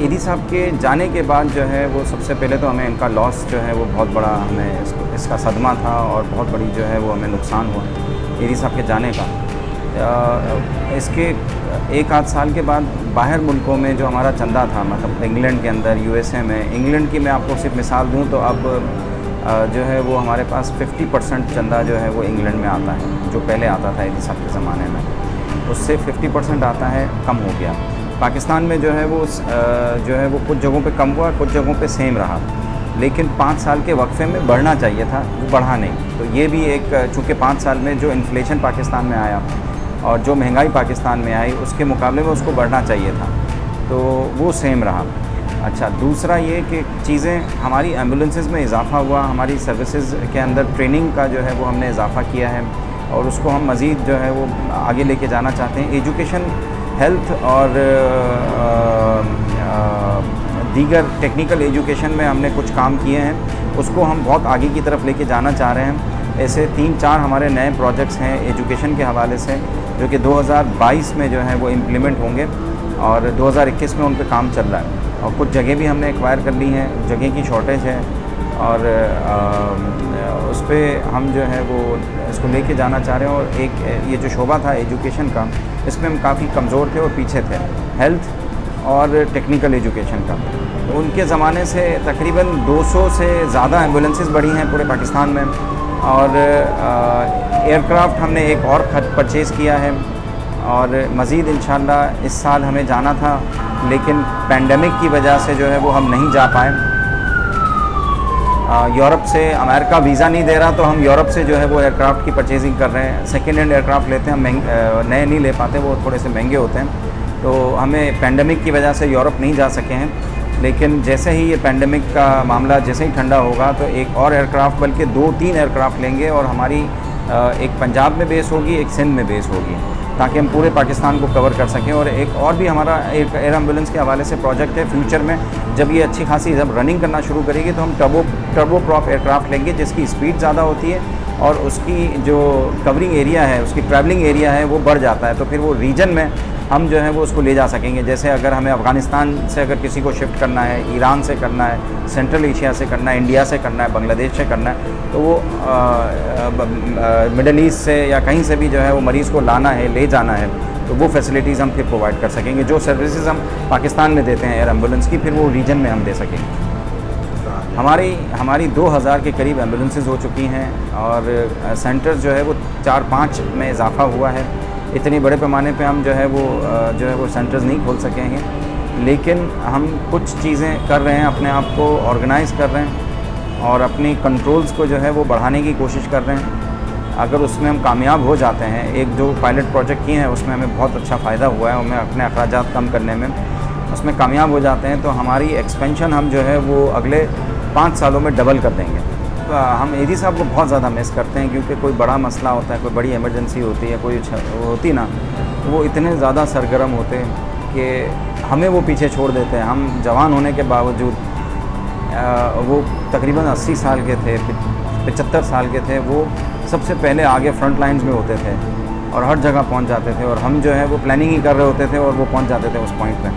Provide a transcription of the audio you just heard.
ईदी साहब के जाने के बाद जो है वो सबसे पहले तो हमें इनका लॉस जो है वो बहुत बड़ा हमें इसका सदमा था और बहुत बड़ी जो है वो हमें नुकसान हुआ ईदी साहब के जाने का। इसके एक आध साल के बाद बाहर मुल्कों में जो हमारा चंदा था, मतलब इंग्लैंड के अंदर, यूएसए में, इंग्लैंड की मैं आपको सिर्फ मिसाल दूं तो अब जो है वो हमारे पास 50% चंदा जो है वो इंग्लैंड में आता है, जो पहले आता था ईदी साहब के ज़माने में, उससे 50% आता है, कम हो गया। पाकिस्तान में जो है वो कुछ जगहों पे कम हुआ, कुछ जगहों पे सेम रहा, लेकिन 5 साल के वक्फे में बढ़ना चाहिए था, वो बढ़ा नहीं। तो ये भी एक, चूँकि 5 साल में जो इन्फ्लेशन पाकिस्तान में आया और जो महंगाई पाकिस्तान में आई, उसके मुकाबले में उसको बढ़ना चाहिए था, तो वो सेम रहा। अच्छा, दूसरा ये कि चीज़ें, हमारी एम्बुलेंसेस में इजाफ़ा हुआ, हमारी सर्विसेज के अंदर ट्रेनिंग का जो है वो हमने इजाफ़ा किया है और उसको हम मज़ीद जो है वो आगे लेके जाना चाहते हैं। एजुकेशन, हेल्थ और दीगर टेक्निकल एजुकेशन में हमने कुछ काम किए हैं, उसको हम बहुत आगे की तरफ लेके जाना चाह रहे हैं। ऐसे 3-4 हमारे नए प्रोजेक्ट्स हैं एजुकेशन के हवाले से, जो कि 2022 में जो है वो इम्प्लीमेंट होंगे और 2021 में उन पर काम चल रहा है। और कुछ जगह भी हमने एक्वायर कर ली हैं, जगह की शॉर्टेज है और उस पर हम जो है वो इसको लेके जाना चाह रहे हैं। और एक ये जो शोबा था एजुकेशन का, इसमें हम काफ़ी कमज़ोर थे और पीछे थे, हेल्थ और टेक्निकल एजुकेशन का। तो उनके ज़माने से तकरीबन 200 से ज़्यादा एम्बुलेंसेस बढ़ी हैं पूरे पाकिस्तान में। और एयरक्राफ्ट हमने एक और परचेज़ किया है और मज़ीद इंशाल्लाह इस साल हमें जाना था, लेकिन पैंडमिक की वजह से जो है वो हम नहीं जा पाए। यूरोप से, अमेरिका वीज़ा नहीं दे रहा, तो हम यूरोप से जो है वो एयरक्राफ्ट की परचेजिंग कर रहे हैं। सेकेंड हैंड एयरक्राफ्ट लेते हैं हम, नए नहीं ले पाते, वो थोड़े से महंगे होते हैं। तो हमें पैंडमिक की वजह से यूरोप नहीं जा सके हैं, लेकिन जैसे ही ये पैंडमिक का मामला जैसे ही ठंडा होगा तो एक और एयरक्राफ्ट, बल्कि 2-3 एयरक्राफ्ट लेंगे और हमारी एक पंजाब में बेस होगी, एक सिंध में बेस होगी, ताकि हम पूरे पाकिस्तान को कवर कर सकें। और एक और भी हमारा एक एयर एम्बुलेंस के हवाले से प्रोजेक्ट है। फ्यूचर में जब ये अच्छी खासी जब रनिंग करना शुरू करेगी तो हम टर्बो प्रॉप एयरक्राफ्ट लेंगे, जिसकी स्पीड ज़्यादा होती है और उसकी जो कवरिंग एरिया है, उसकी ट्रैवलिंग एरिया है, वो बढ़ जाता है। तो फिर वो रीजन में हम जो है वो उसको ले जा सकेंगे। जैसे अगर हमें अफ़गानिस्तान से अगर किसी को शिफ्ट करना है, ईरान से करना है, सेंट्रल एशिया से करना है, इंडिया से करना है, बांग्लादेश से करना है, तो वो मिडल ईस्ट से या कहीं से भी जो है वो मरीज़ को लाना है, ले जाना है, तो वो फैसिलिटीज़ हम फिर प्रोवाइड कर सकेंगे। जो सर्विसेज हम पाकिस्तान में देते हैं एयर एम्बुलेंस की, फिर वो रीजन में हम दे सकेंगे। हमारी 2000 के करीब एम्बुलेंसेज हो चुकी हैं और सेंटर्स जो है वो 4-5 में इजाफ़ा हुआ है। इतने बड़े पैमाने पे हम जो है वो सेंटर्स नहीं खोल सकेंगे, लेकिन हम कुछ चीज़ें कर रहे हैं, अपने आप को ऑर्गेनाइज़ कर रहे हैं और अपनी कंट्रोल्स को जो है वो बढ़ाने की कोशिश कर रहे हैं। अगर उसमें हम कामयाब हो जाते हैं, एक जो पायलट प्रोजेक्ट किए हैं उसमें हमें बहुत अच्छा फ़ायदा हुआ है, हमें अपने अखराजात कम करने में, उसमें कामयाब हो जाते हैं तो हमारी एक्सपेंशन हम जो है वो अगले 5 सालों में डबल कर देंगे। हम ईदी साहब को बहुत ज़्यादा मिस करते हैं, क्योंकि कोई बड़ा मसला होता है, कोई बड़ी इमरजेंसी होती है, कोई होती ना, तो वो इतने ज़्यादा सरगर्म होते हैं कि हमें वो पीछे छोड़ देते हैं। हम जवान होने के बावजूद, वो तकरीबन 80 साल के थे, 75 साल के थे, वो सबसे पहले आगे फ्रंट लाइन्स में होते थे और हर जगह पहुंच जाते थे, और हम जो है वो प्लानिंग ही कर रहे होते थे और वो पहुंच जाते थे उस पॉइंट पे।